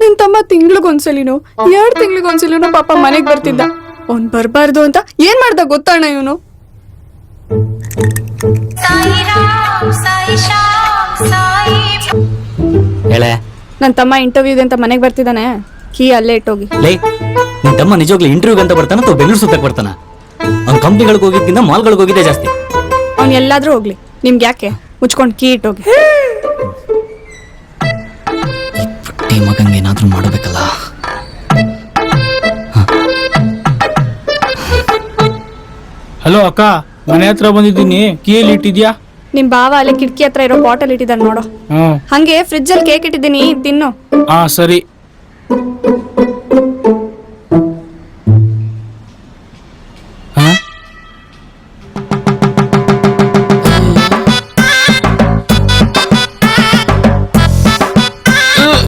ನಿನ್ ತಮ್ಮ ತಿಂಗ್ಳಿಗೊಂದ್ಸಲಿನೋ 2 ತಿಂಗ್ಳಿಗೊಂದ್ಸಲಿನೋ ಪಾಪ ಮನೆಗ್ ಬರ್ತಿದ್ದ. ಅವ್ನ್ ಬರ್ಬಾರ್ದು ಅಂತ ಏನ್ ಮಾಡ್ದ ಗೊತ್ತಣ್ಣ ಇವನು. ಹೇಳೆ ನನ್ ತಮ್ಮ ಇಂಟರ್ವ್ಯೂ ಅಂತ ಮನೆಗ್ ಬರ್ತಿದ್ದಾನೆ, ಕೀ ಅಲ್ಲೇ ಇಟ್ಟೋಗಿ. ಲೇ, ನಿನ್ ತಮ್ಮ ನಿಜವಾಗ್ಲೂ ಇಂಟರ್ವ್ಯೂಗೆ ಅಂತ ಬರ್ತಾನ ಅಥವಾ ಬೆಂಗಳೂರು ಸುತ್ತಕ್ಕೆ ಬರ್ತಾನ? ಅವ್ನ ಕಂಪ್ನಿಗಳಿಗೆ ಹೋಗಿದ್ಕಿಂತ ಮಾಲ್ಗಳಿಗೆ ಹೋಗಿದ್ದೆ ಜಾಸ್ತಿ. ಅವ್ನ್ ಎಲ್ಲಾದ್ರೂ ಹೋಗ್ಲಿ, ನಿಮ್ಗೆ ಯಾಕೆ, ಮುಚ್ಕೊಂಡ್ ಕೀ ಇಟ್ಟೋಗಿ. ಪುಟ್ಟಿ ಮಗಂಗೆ ಏನಾದ್ರೂ ಮಾಡಬೇಕಲ್ಲ. ಹಲೋ ಅಕ್ಕ, ಮನೆ ಹತ್ರ ಬಂದಿದ್ದೀನಿ, ಕೀಯಲ್ಲಿ ಇಟ್ಟಿದ್ಯಾ? ನಿಮ್ ಬಾವ ಅಲ್ಲೇ ಕಿಟಕಿ ಹತ್ರ ಇರೋ ಬಾಟಲ್ ಇಟ್ಟಿದ್ದಾನೆ ನೋಡು. ಹಂಗೆ ಫ್ರಿಜ್ ಅಲ್ಲಿ ಕೇಕ್ ಇಟ್ಟಿದ್ದೀನಿ, ತಿನ್ನು. ಹಾ ಸರಿ.